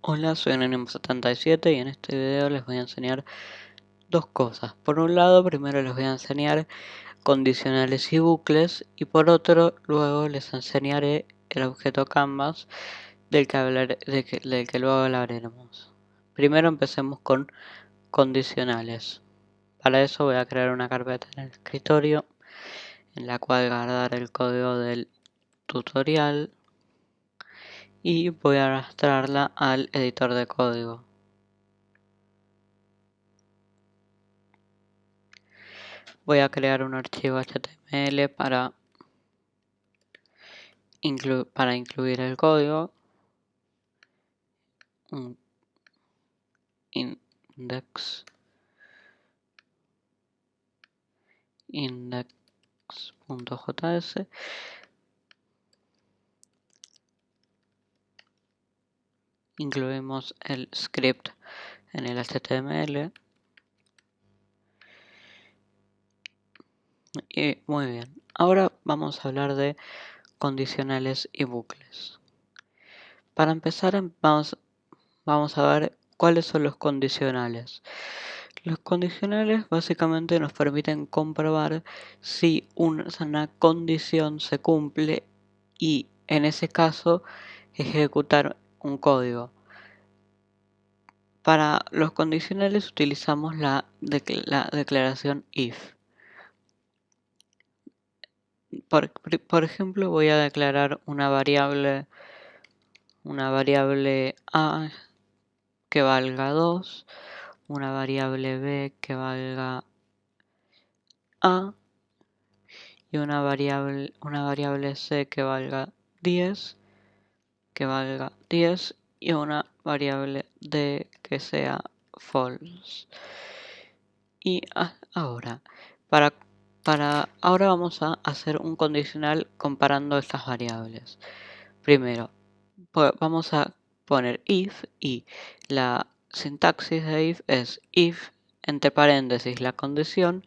Hola, soy Anónimo77 y en este video les voy a enseñar dos cosas. Por un lado, primero les voy a enseñar condicionales y bucles, y por otro, luego les enseñaré el objeto Canvas del que luego hablaremos. Primero empecemos con condicionales. Para eso voy a crear una carpeta en el escritorio en la cual guardar el código del tutorial y voy a arrastrarla al editor de código. Voy a crear un archivo HTML para incluir el código, un index.js. Incluimos el script en el HTML. Y muy bien, ahora vamos a hablar de condicionales y bucles. Para empezar, vamos a ver cuáles son los condicionales. Los condicionales básicamente nos permiten comprobar si una condición se cumple y en ese caso ejecutar un código. Para los condicionales utilizamos la declaración if. Por ejemplo, voy a declarar una variable a que valga 2, una variable b que valga a y una variable c que valga 10 y una variable d que sea false. Y ahora vamos a hacer un condicional comparando estas variables. Primero vamos a poner if y la sintaxis de if es if entre paréntesis la condición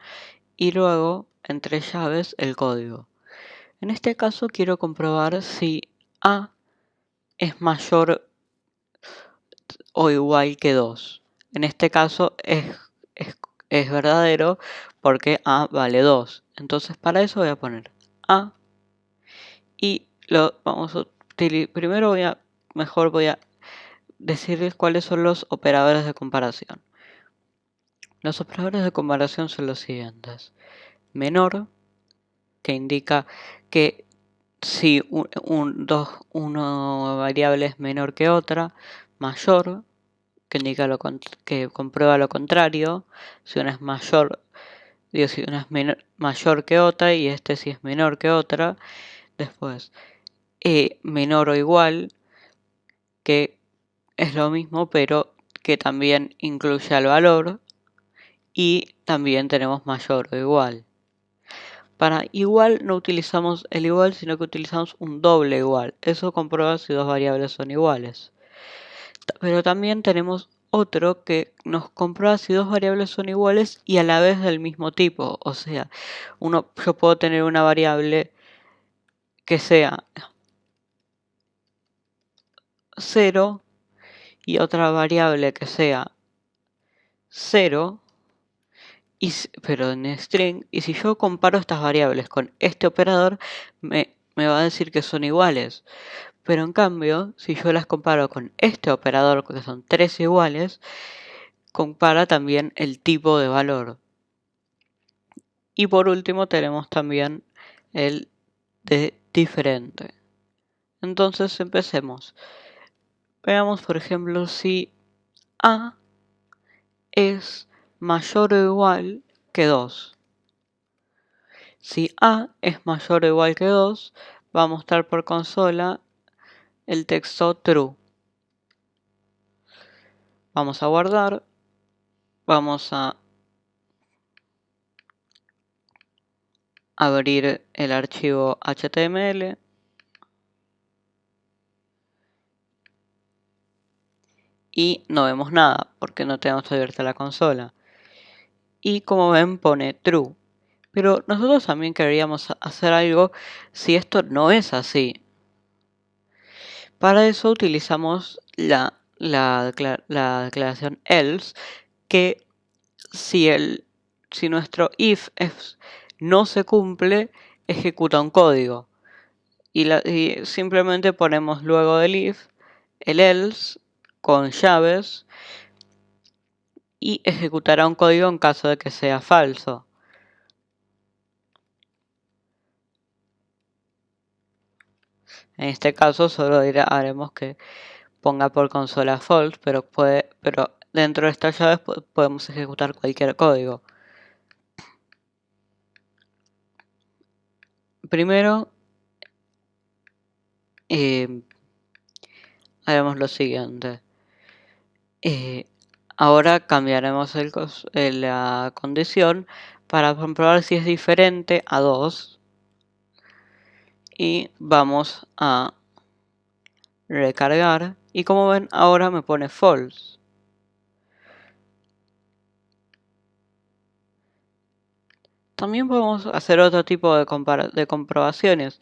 y luego entre llaves el código. En este caso quiero comprobar si a es mayor o igual que 2. En este caso es verdadero porque a vale 2. Entonces para eso voy a poner a y primero voy a decirles cuáles son los operadores de comparación. Los operadores de comparación son los siguientes: menor, que indica que si una variable es menor que otra; mayor, que indica que comprueba lo contrario, si una es mayor, si una es mayor que otra y si es menor que otra. Después, menor o igual, que es lo mismo pero que también incluye al valor, y también tenemos mayor o igual. Para igual no utilizamos el igual, sino que utilizamos un doble igual. Eso comprueba si dos variables son iguales. Pero también tenemos otro que nos comprueba si dos variables son iguales y a la vez del mismo tipo. O sea, yo puedo tener una variable que sea 0 y otra variable que sea 0, pero en string, y si yo comparo estas variables con este operador, me va a decir que son iguales. Pero en cambio, si yo las comparo con este operador, que son 3 iguales, compara también el tipo de valor. Y por último tenemos también el de diferente. Entonces empecemos. Veamos por ejemplo si a es mayor o igual que 2. Si a es mayor o igual que 2, va a mostrar por consola el texto true. Vamos a guardar. Vamos a abrir el archivo HTML. Y no vemos nada porque no tenemos abierta la consola. Y como ven pone true. Pero nosotros también queríamos hacer algo si esto no es así. Para eso utilizamos la la declaración else, que si nuestro if no se cumple, ejecuta un código. Y simplemente ponemos luego del if el else con llaves y ejecutará un código en caso de que sea falso. En este caso solo haremos que ponga por consola false, pero dentro de estas llaves podemos ejecutar cualquier código. Primero haremos lo siguiente. Ahora cambiaremos la condición para comprobar si es diferente a 2. Y vamos a recargar. Y como ven, ahora me pone false. También podemos hacer otro tipo de comprobaciones.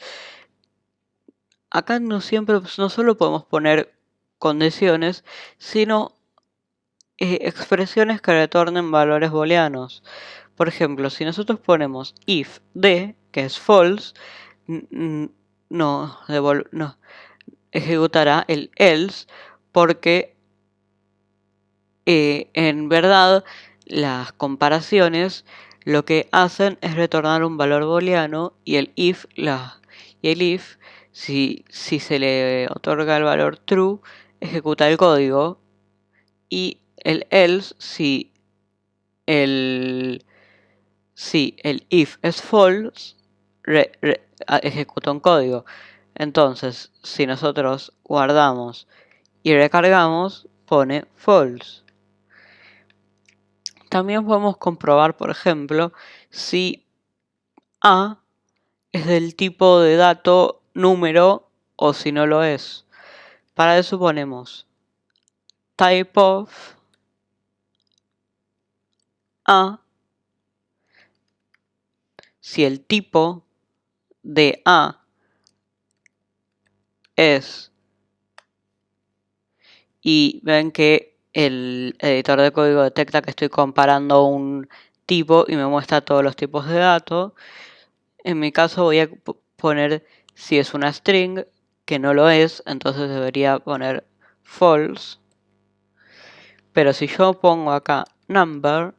Acá no solo podemos poner condiciones, sino expresiones que retornen valores booleanos. Por ejemplo, si nosotros ponemos if de, que es false, no ejecutará el else, porque en verdad las comparaciones lo que hacen es retornar un valor booleano, y el if si se le otorga el valor true, ejecuta el código, y el else si el if es false, ejecuta un código. Entonces, si nosotros guardamos y recargamos, pone false. También podemos comprobar, por ejemplo, si A es del tipo de dato número o si no lo es. Para eso ponemos type of A. Si el tipo de A es, y ven que el editor de código detecta que estoy comparando un tipo y me muestra todos los tipos de datos. En mi caso voy a poner si es una string, que no lo es, entonces debería poner false. Pero si yo pongo acá number,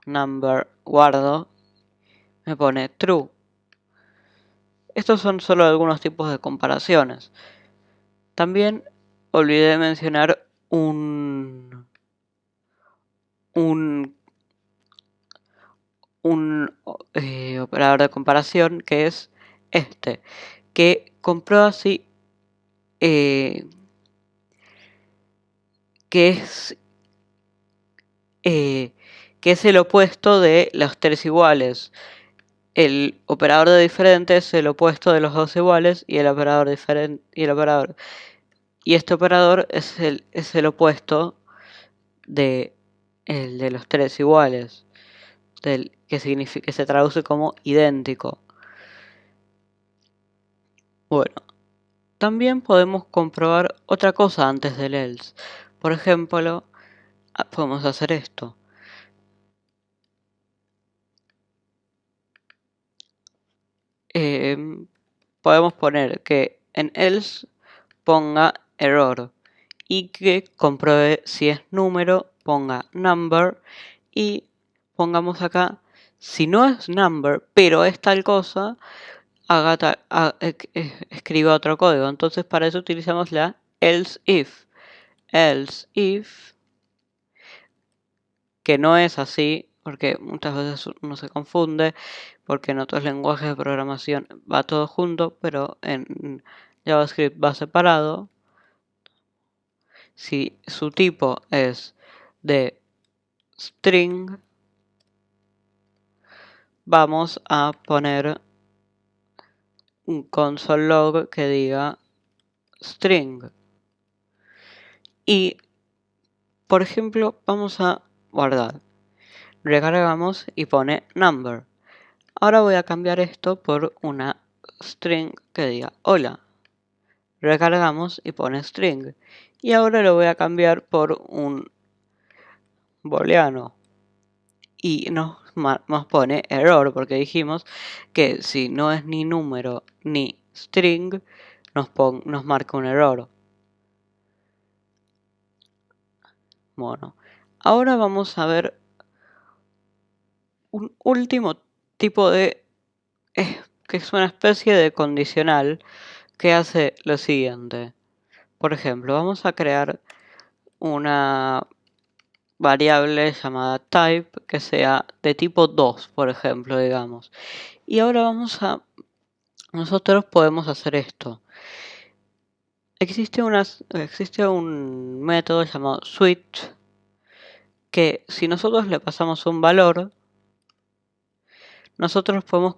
number guardo, me pone true. Estos son solo algunos tipos de comparaciones. También olvidé mencionar un operador de comparación, que es este, que comprueba si que es el opuesto de los tres iguales. El operador de diferente es el opuesto de los dos iguales, y el operador diferente y este operador es el opuesto de el de los tres iguales, que se traduce como idéntico. Bueno, también podemos comprobar otra cosa antes del else. Por ejemplo, podemos hacer esto. Podemos poner que en else ponga error, y que compruebe si es número, ponga number, y pongamos acá si no es number pero es tal cosa, escriba otro código. Entonces para eso utilizamos la else if, que no es así porque muchas veces uno se confunde, porque en otros lenguajes de programación va todo junto, pero en JavaScript va separado. Si su tipo es de string, vamos a poner un console log que diga string. Y, por ejemplo, vamos a guardar. Recargamos y pone number. Ahora voy a cambiar esto por una string que diga hola. recargamos y pone string. Y ahora lo voy a cambiar por un booleano. Y nos pone error porque dijimos que si no es ni número ni string nos marca un error. Bueno, ahora vamos a ver un último tipo de que es una especie de condicional que hace lo siguiente. Por ejemplo, vamos a crear una variable llamada type que sea de tipo 2, por ejemplo, digamos. Y ahora nosotros podemos hacer esto. Existe un método llamado switch que si nosotros le pasamos un valor, nosotros podemos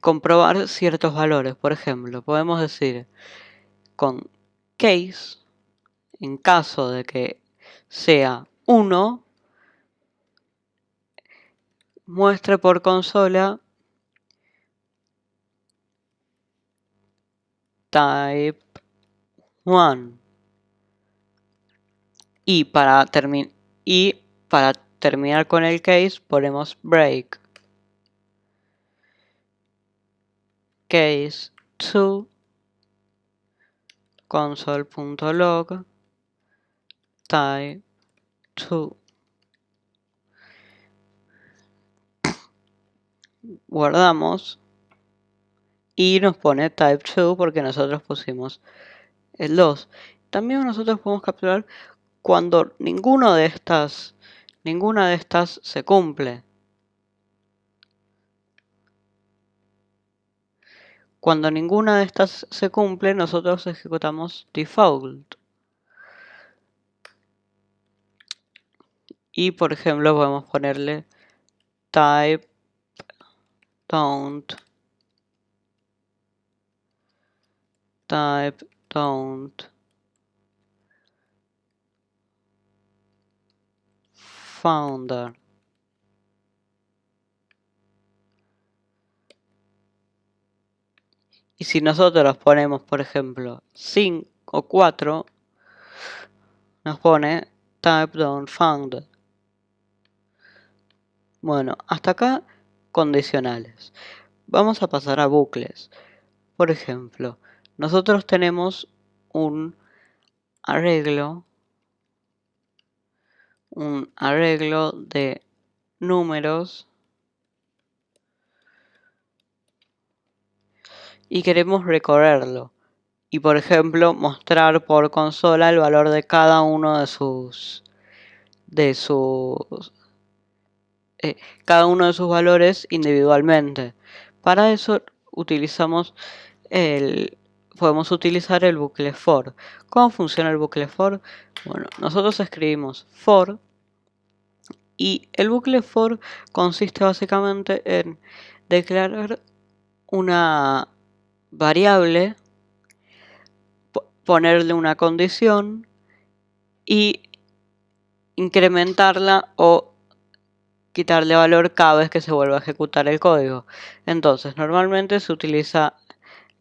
comprobar ciertos valores. Por ejemplo, podemos decir con case, en caso de que sea 1, muestre por consola type 1. Y para terminar con el case ponemos break case 2 console.log type 2. Guardamos y nos pone type 2 porque nosotros pusimos el 2. También nosotros podemos capturar cuando ninguna de estas se cumple. Cuando ninguna de estas se cumple, nosotros ejecutamos default. Y por ejemplo podemos ponerle type don't founder. Y si nosotros ponemos, por ejemplo, 5 o 4, nos pone type don't found. Bueno, hasta acá condicionales. Vamos a pasar a bucles. Por ejemplo, nosotros tenemos un arreglo de números y queremos recorrerlo. Y por ejemplo, mostrar por consola el valor de cada uno cada uno de sus valores individualmente. Para eso podemos utilizar el bucle for. ¿Cómo funciona el bucle for? Bueno, nosotros escribimos for y el bucle for consiste básicamente en declarar una variable, ponerle una condición y incrementarla o quitarle valor cada vez que se vuelva a ejecutar el código. Entonces, normalmente se utiliza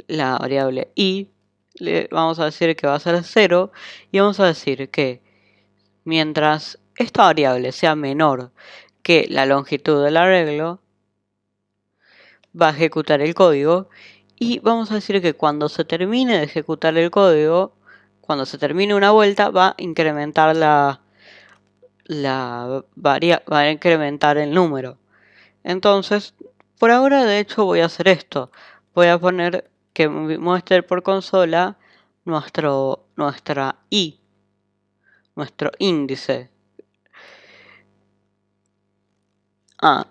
la variable i, le vamos a decir que va a ser 0 y vamos a decir que mientras esta variable sea menor que la longitud del arreglo, va a ejecutar el código y vamos a decir que cuando se termine de ejecutar el código, cuando se termine una vuelta, va a incrementar va a incrementar el número. Entonces, por ahora de hecho voy a hacer esto. Voy a poner que muestre por consola nuestra i, nuestro índice.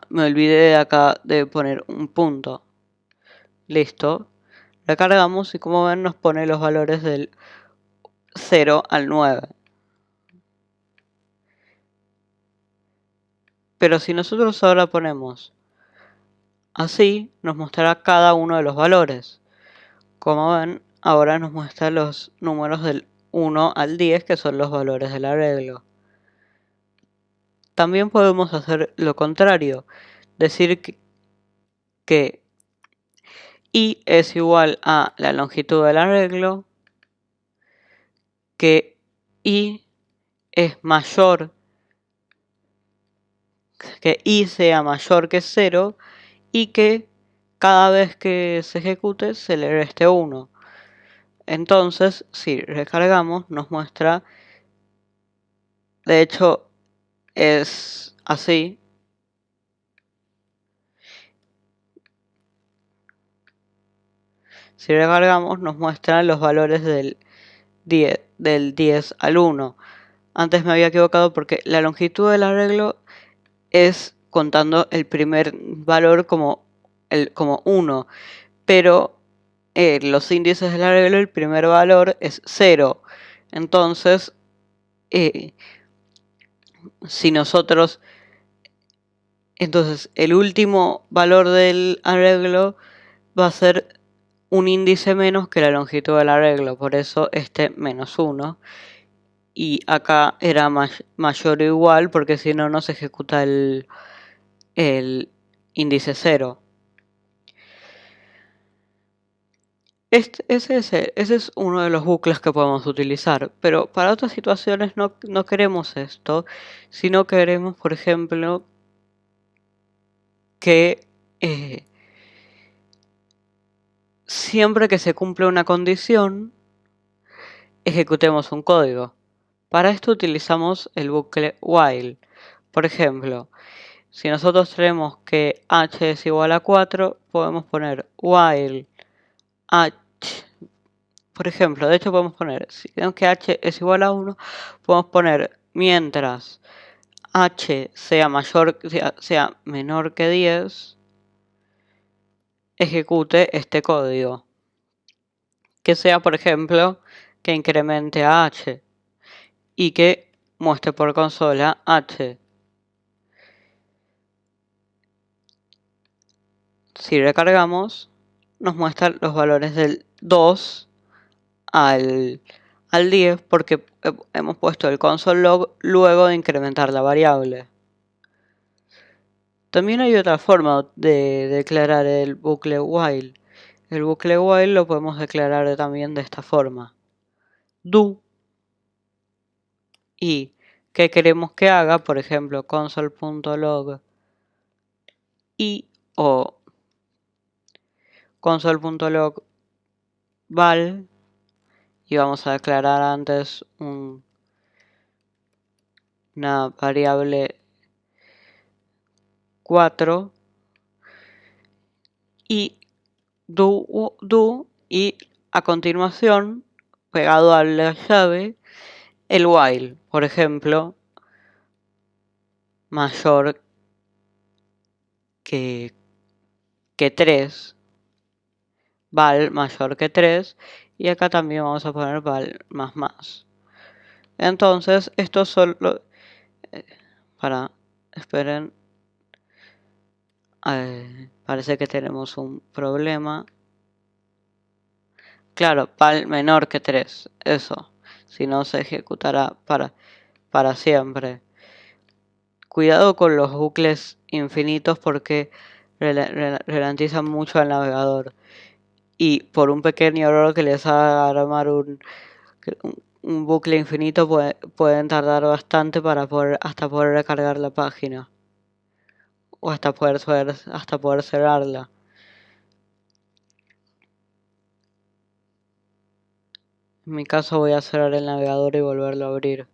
Me olvidé acá de poner un punto. Listo. Recargamos y como ven nos pone los valores del 0 al 9. Pero si nosotros ahora ponemos así, nos mostrará cada uno de los valores. Como ven, ahora nos muestra los números del 1 al 10, que son los valores del arreglo. También podemos hacer lo contrario, decir que y es igual a la longitud del arreglo, que y es mayor, que y sea mayor que 0 y que cada vez que se ejecute se le reste 1. Entonces, si recargamos, nos muestra, de hecho es así. Si recargamos, nos muestra los valores del 10 al 1. Antes me había equivocado porque la longitud del arreglo es contando el primer valor como 1, pero los índices del arreglo, el primer valor es 0. Entonces, si nosotros, entonces el último valor del arreglo va a ser un índice menos que la longitud del arreglo, por eso este menos 1. Y acá era mayor o igual, porque si no, no se ejecuta el índice 0. Ese es uno de los bucles que podemos utilizar, pero para otras situaciones no queremos esto, sino queremos, por ejemplo, que siempre que se cumple una condición, ejecutemos un código. Para esto utilizamos el bucle while. Por ejemplo, si nosotros tenemos que h es igual a 4, podemos poner while h. Por ejemplo, de hecho podemos poner, si tenemos que h es igual a 1, podemos poner mientras h sea menor que 10, ejecute este código. Que sea, por ejemplo, que incremente a h y que muestre por consola h. Si recargamos, nos muestra los valores del 2 al 10 porque hemos puesto el console log luego de incrementar la variable. También hay otra forma de declarar el bucle while. El bucle while lo podemos declarar también de esta forma. Do y qué queremos que haga, por ejemplo, console.log y o console.log val, y vamos a declarar antes una variable 4 y do y a continuación, pegado a la llave, el while, por ejemplo, mayor que 3, val mayor que 3, y acá también vamos a poner val más. Entonces, esto solo esperen, parece que tenemos un problema. Claro, val menor que 3, eso, si no se ejecutará para siempre. Cuidado con los bucles infinitos porque ralentizan mucho al navegador. Y por un pequeño error que les haga armar un bucle infinito pueden tardar bastante hasta poder recargar la página. O hasta poder cerrarla. En mi caso voy a cerrar el navegador y volverlo a abrir.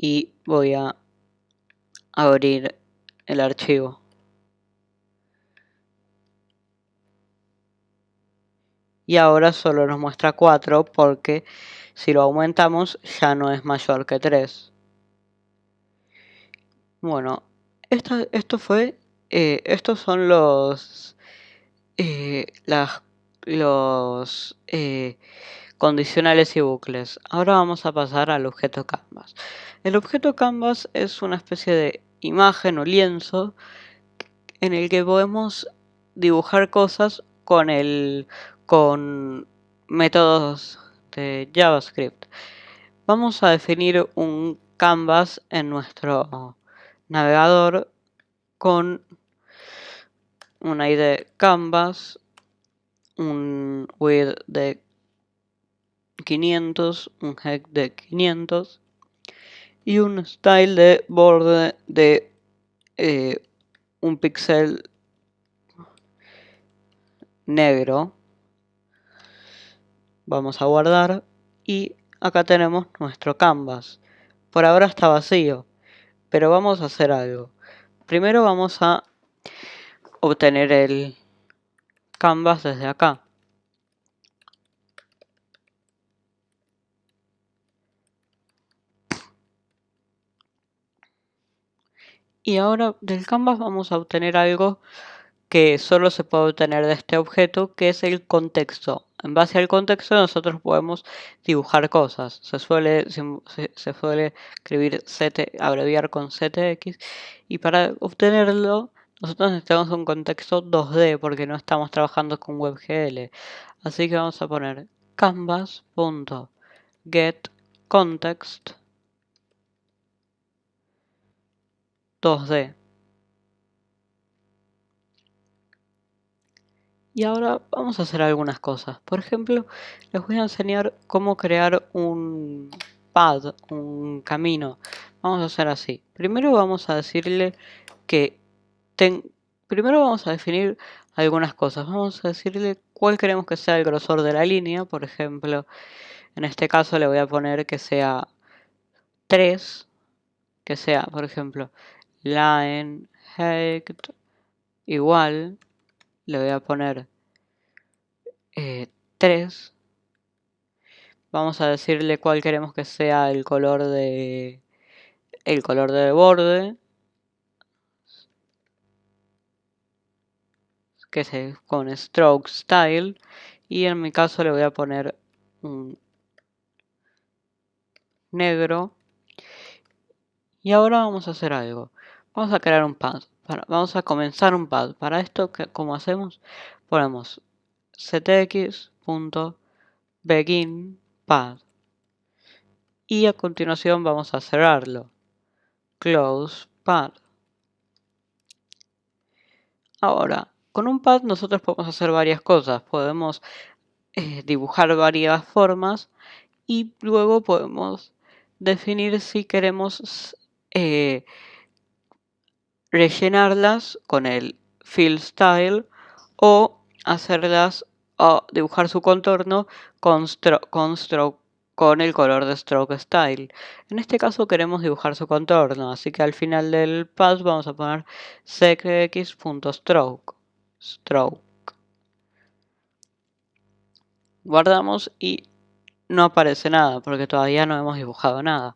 Y voy a abrir el archivo. Y ahora solo nos muestra 4 porque si lo aumentamos ya no es mayor que 3. Bueno, estos son los condicionales y bucles. Ahora vamos a pasar al objeto Canvas. El objeto Canvas es una especie de imagen o lienzo en el que podemos dibujar cosas con métodos JavaScript. Vamos a definir un canvas en nuestro navegador con una ID canvas, un width de 500, un height de 500 y un style de borde de un píxel negro. Vamos a guardar y acá tenemos nuestro canvas. Por ahora está vacío, pero vamos a hacer algo. Primero vamos a obtener el canvas desde acá. Y ahora del canvas vamos a obtener algo que solo se puede obtener de este objeto, que es el contexto. En base al contexto nosotros podemos dibujar cosas. Se suele escribir abreviar con ctx, y para obtenerlo nosotros necesitamos un contexto 2D porque no estamos trabajando con WebGL. Así que vamos a poner canvas.getContext 2D. Y ahora vamos a hacer algunas cosas. Por ejemplo, les voy a enseñar cómo crear un pad, un camino. Vamos a hacer así. Primero vamos a decirle que primero vamos a definir algunas cosas. Vamos a decirle cuál queremos que sea el grosor de la línea. Por ejemplo, en este caso le voy a poner que sea 3, que sea, por ejemplo, line height igual, le voy a poner 3. Vamos a decirle cuál queremos que sea el color de borde, que es con stroke style, y en mi caso le voy a poner un negro. Y ahora vamos a hacer algo. Vamos a crear un pad. Vamos a comenzar un pad. Para esto, ¿cómo hacemos? Ponemos ctx.beginPad y a continuación vamos a cerrarlo. Close pad. Ahora, con un pad nosotros podemos hacer varias cosas. Podemos dibujar varias formas y luego podemos definir si queremos rellenarlas con el fill style o hacerlas o dibujar su contorno con el color de stroke style. En este caso queremos dibujar su contorno, así que al final del path vamos a poner secx.stroke. Guardamos y no aparece nada porque todavía no hemos dibujado nada.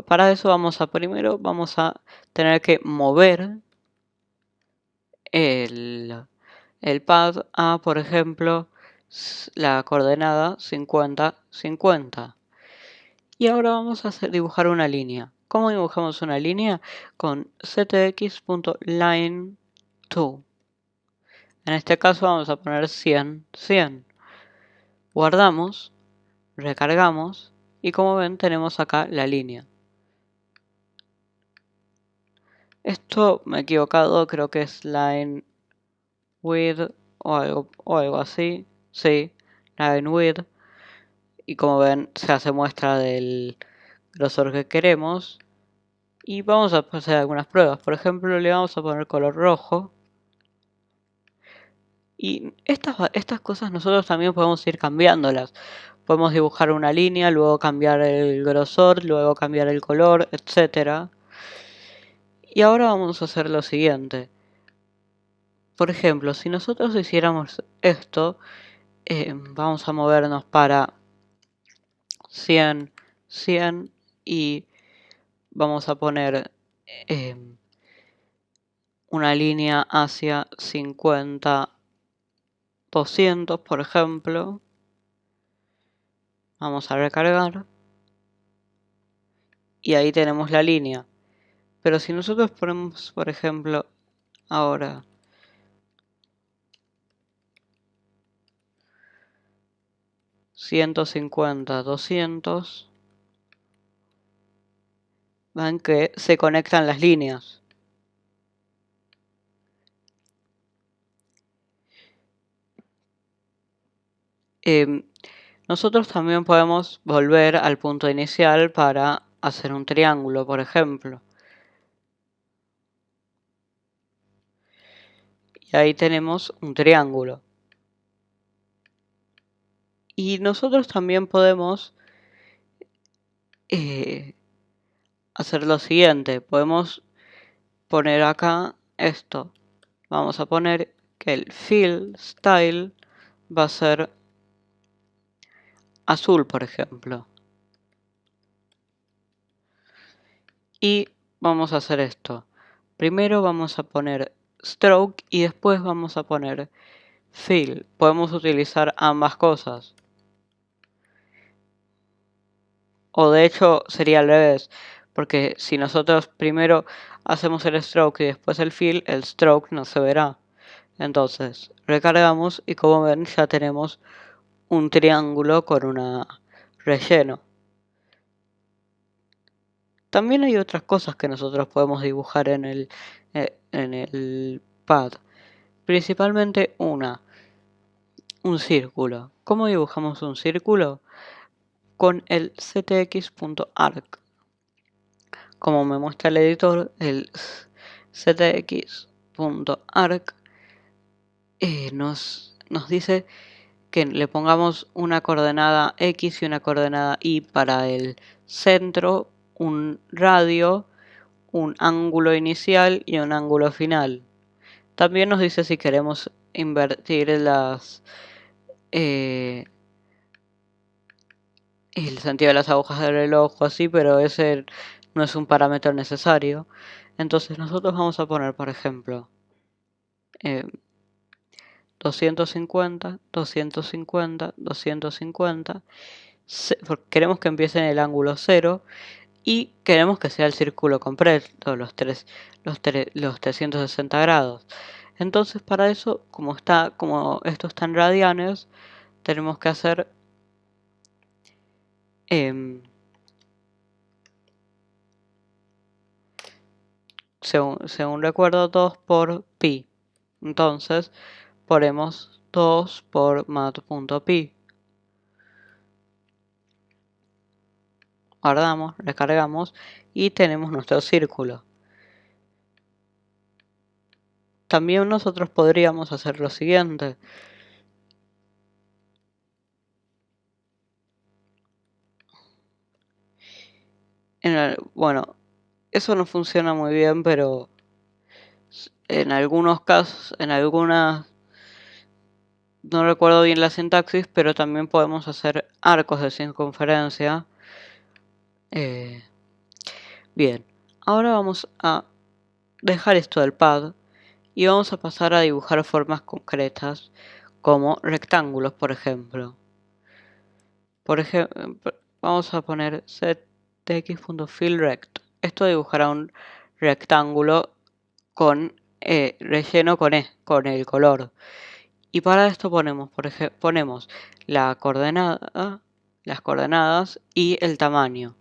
Para eso primero vamos a tener que mover el pad a, por ejemplo, la coordenada 50, 50. Y ahora vamos a dibujar una línea. ¿Cómo dibujamos una línea? Con ctx.line2. En este caso vamos a poner 100, 100. Guardamos, recargamos y como ven tenemos acá la línea. Esto me he equivocado, creo que es line width o algo así. Sí, line width. Y como ven se hace muestra del grosor que queremos. Y vamos a hacer algunas pruebas. Por ejemplo, le vamos a poner color rojo. Y estas cosas nosotros también podemos ir cambiándolas. Podemos dibujar una línea, luego cambiar el grosor, luego cambiar el color, etc. Y ahora vamos a hacer lo siguiente. Por ejemplo, si nosotros hiciéramos esto, vamos a movernos para 100, 100 y vamos a poner una línea hacia 50, 200, por ejemplo. Vamos a recargar. Y ahí tenemos la línea. Pero si nosotros ponemos, por ejemplo, ahora 150, 200. Ven que se conectan las líneas. Nosotros también podemos volver al punto inicial para hacer un triángulo, por ejemplo. Y ahí tenemos un triángulo. Y nosotros también podemos hacer lo siguiente. Podemos poner acá esto. Vamos a poner que el fill style va a ser azul, por ejemplo. Y vamos a hacer esto. Primero vamos a poner stroke y después vamos a poner fill. Podemos utilizar ambas cosas. O de hecho sería al revés. Porque si nosotros primero hacemos el stroke y después el fill, el stroke no se verá. Entonces recargamos y como ven ya tenemos un triángulo con un relleno. También hay otras cosas que nosotros podemos dibujar en el pad. Principalmente un círculo. ¿Cómo dibujamos un círculo? Con el ctx.arc. Como me muestra el editor, el ctx.arc nos dice que le pongamos una coordenada X y una coordenada Y para el centro, un radio, un ángulo inicial y un ángulo final. También nos dice si queremos invertir el sentido de las agujas del reloj o así, pero ese no es un parámetro necesario. Entonces nosotros vamos a poner, por ejemplo, 250, 250, 250. Porque queremos que empiece en el ángulo 0 y queremos que sea el círculo completo, los 360 grados. Entonces para eso, como esto está en radianes, tenemos que hacer según recuerdo 2 por pi. Entonces ponemos 2 por mat.pi. Guardamos, recargamos y tenemos nuestro círculo. También nosotros podríamos hacer lo siguiente. Bueno, eso no funciona muy bien, pero en algunos casos, no recuerdo bien la sintaxis, pero también podemos hacer arcos de circunferencia. Bien, ahora vamos a dejar esto del pad y vamos a pasar a dibujar formas concretas como rectángulos, por ejemplo. Vamos a poner ctx.fillRect. Esto dibujará un rectángulo con relleno con el color. Y para esto ponemos las coordenadas y el tamaño.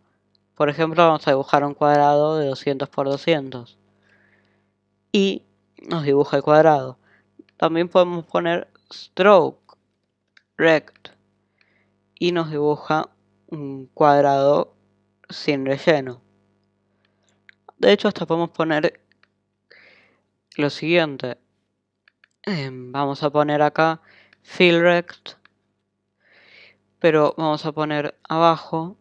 Por ejemplo, vamos a dibujar un cuadrado de 200 por 200. Y nos dibuja el cuadrado. También podemos poner stroke rect y nos dibuja un cuadrado sin relleno. De hecho, hasta podemos poner lo siguiente. Vamos a poner acá fill rect, pero vamos a poner abajo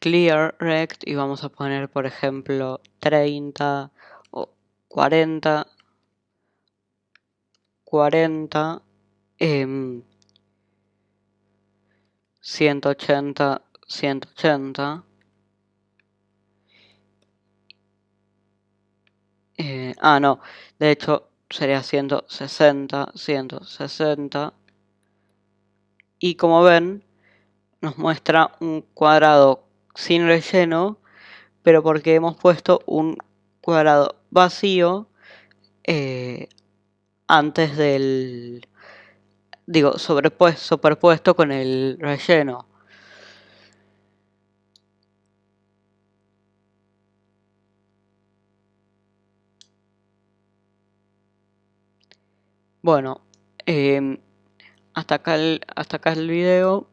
clear rect y vamos a poner, por ejemplo, 30 o 40, 40, 180, 180. No, de hecho sería 160, 160. Y como ven, nos muestra un cuadrado sin relleno, pero porque hemos puesto un cuadrado vacío eh, antes del, digo, superpuesto con el relleno. Bueno, hasta acá el video.